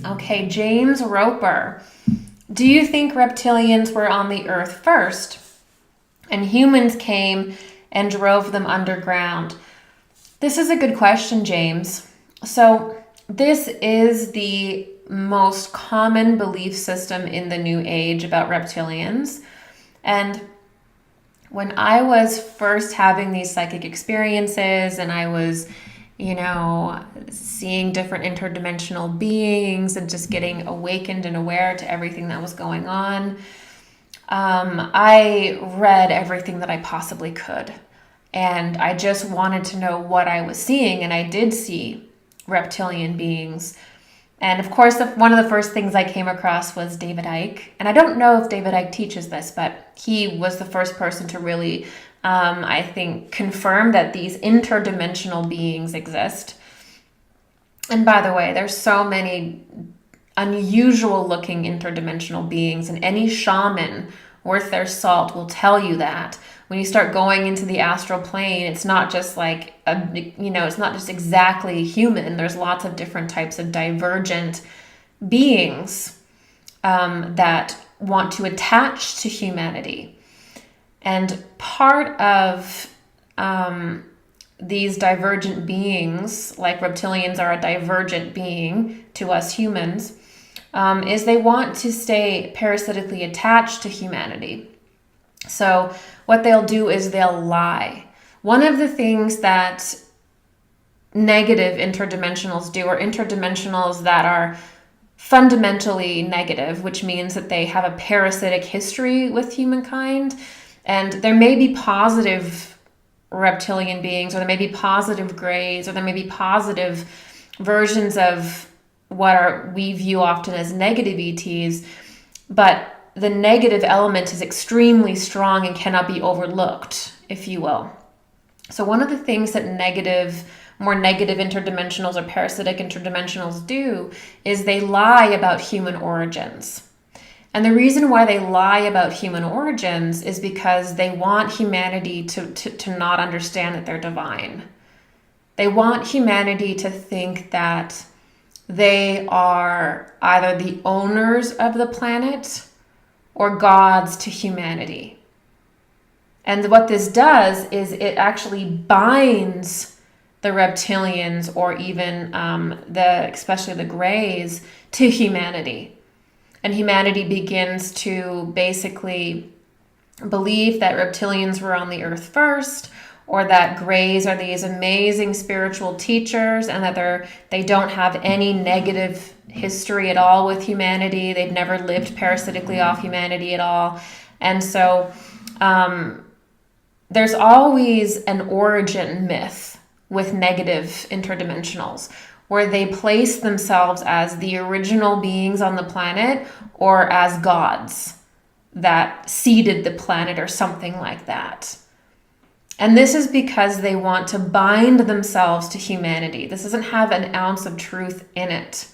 Okay, James Roper. Do you think reptilians were on the earth first and humans came and drove them underground? This is a good question, James. So this is the most common belief system in the New Age about reptilians. And when I was first having these psychic experiences and I was, seeing different interdimensional beings and just getting awakened and aware to everything that was going on, I read everything that I possibly could. And I just wanted to know what I was seeing. And I did see reptilian beings. And of course, one of the first things I came across was David Icke. And I don't know if David Icke teaches this, but he was the first person to really, I think, confirm that these interdimensional beings exist. And by the way, there's so many unusual looking interdimensional beings, and any shaman worth their salt will tell you that. When you start going into the astral plane, it's not just like, it's not just exactly human. There's lots of different types of divergent beings that want to attach to humanity. And part of these divergent beings, like reptilians are a divergent being to us humans, is they want to stay parasitically attached to humanity. So what they'll do is they'll lie. One of the things that negative interdimensionals do, or interdimensionals that are fundamentally negative, which means that they have a parasitic history with humankind, and there may be positive reptilian beings, or there may be positive grays, or there may be positive versions of what we view often as negative ETs, but the negative element is extremely strong and cannot be overlooked, if you will. So one of the things that more negative interdimensionals or parasitic interdimensionals do is they lie about human origins. And the reason why they lie about human origins is because they want humanity to not understand that they're divine. They want humanity to think that they are either the owners of the planet or gods to humanity. And what this does is it actually binds the reptilians, or even especially the grays, to humanity. And humanity begins to basically believe that reptilians were on the earth first, or that grays are these amazing spiritual teachers, and that they don't have any negative history at all with humanity. They've never lived parasitically off humanity at all. And so there's always an origin myth with negative interdimensionals, where they place themselves as the original beings on the planet, or as gods that seeded the planet, or something like that. And this is because they want to bind themselves to humanity. This doesn't have an ounce of truth in it.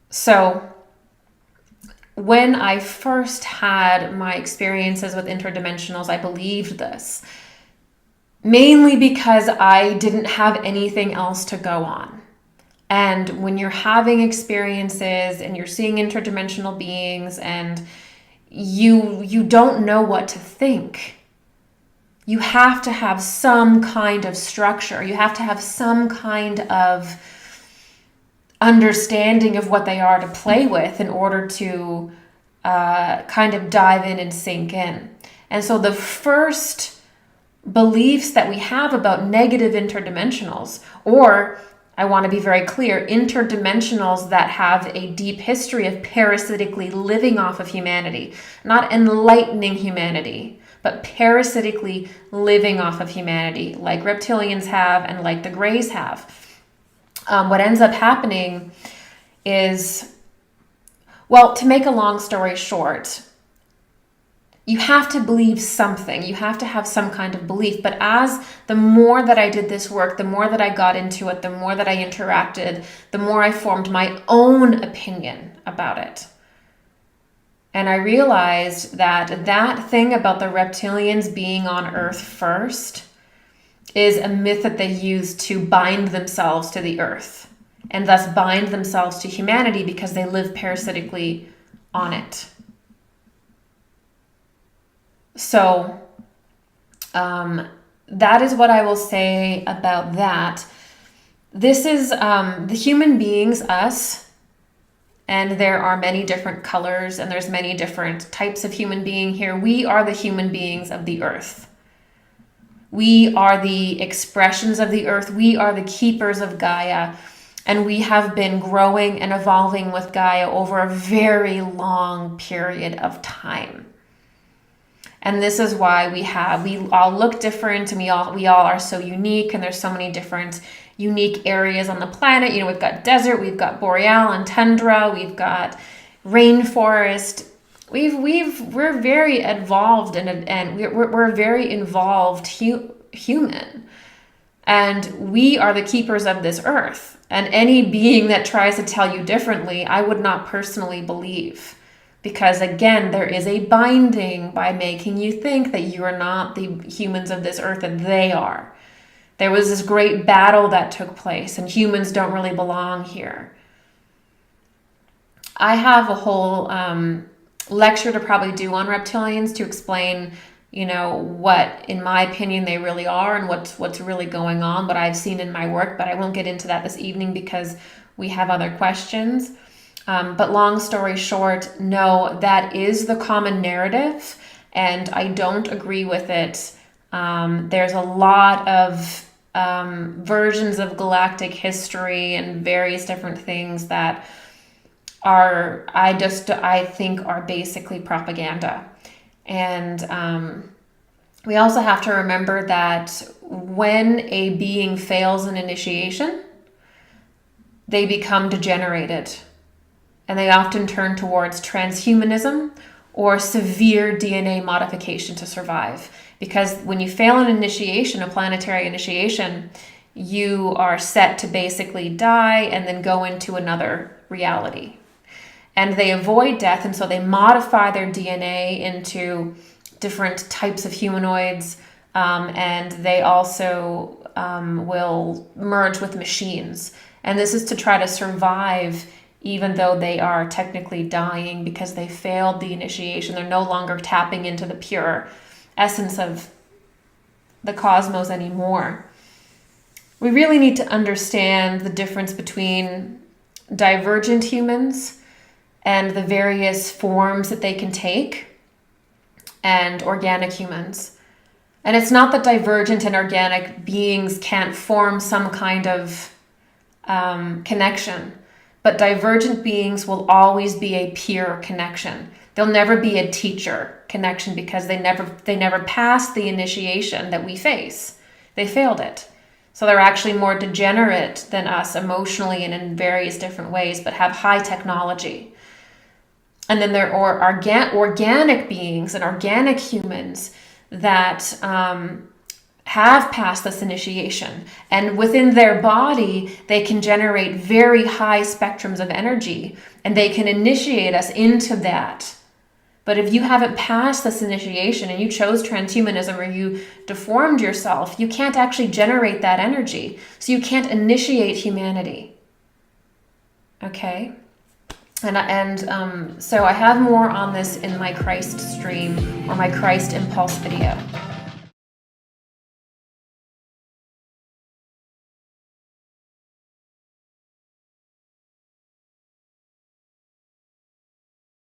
So when I first had my experiences with interdimensionals, I believed this, mainly because I didn't have anything else to go on. And when you're having experiences and you're seeing interdimensional beings and you don't know what to think, you have to have some kind of structure. You have to have some kind of understanding of what they are to play with in order to kind of dive in and sink in. And so the first beliefs that we have about negative interdimensionals, or I want to be very clear, interdimensionals that have a deep history of parasitically living off of humanity, not enlightening humanity, but parasitically living off of humanity, like reptilians have and like the grays have. What ends up happening is, well, to make a long story short, you have to believe something. You have to have some kind of belief. But as the more that I did this work, the more that I got into it, the more that I interacted, the more I formed my own opinion about it. And I realized that that thing about the reptilians being on Earth first is a myth that they use to bind themselves to the Earth and thus bind themselves to humanity because they live parasitically on it. So that is what I will say about that. This is the human beings, us, and there are many different colors and there's many different types of human being here. We are the human beings of the earth. We are the expressions of the earth. We are the keepers of Gaia. And we have been growing and evolving with Gaia over a very long period of time. And this is why we all look different, and we all are so unique, and there's so many different unique areas on the planet. You know, we've got desert, we've got boreal and tundra, we've got rainforest. We're very evolved and we're a very involved human. And we are the keepers of this earth. And any being that tries to tell you differently, I would not personally believe. Because again, there is a binding by making you think that you are not the humans of this earth, and they are. There was this great battle that took place, and humans don't really belong here. I have a whole lecture to probably do on reptilians to explain, you know, what, in my opinion, they really are and what's really going on, what I've seen in my work, but I won't get into that this evening because we have other questions. But long story short, no, that is the common narrative, and I don't agree with it. There's a lot of versions of galactic history and various different things that I think are basically propaganda. And we also have to remember that when a being fails an initiation, they become degenerated. And they often turn towards transhumanism or severe DNA modification to survive. Because when you fail an initiation, a planetary initiation, you are set to basically die and then go into another reality. And they avoid death, and so they modify their DNA into different types of humanoids, and they also will merge with machines. And this is to try to survive even though they are technically dying because they failed the initiation. They're no longer tapping into the pure essence of the cosmos anymore. We really need to understand the difference between divergent humans and the various forms that they can take, and organic humans. And it's not that divergent and organic beings can't form some kind of connection, but divergent beings will always be a pure connection. There'll never be a teacher connection because they never passed the initiation that we face. They failed it. So they're actually more degenerate than us emotionally and in various different ways, but have high technology. And then there are organic beings and organic humans that have passed this initiation. And within their body, they can generate very high spectrums of energy, and they can initiate us into that. But if you haven't passed this initiation and you chose transhumanism or you deformed yourself, you can't actually generate that energy. So you can't initiate humanity. Okay? And so I have more on this in my Christ stream or my Christ Impulse video.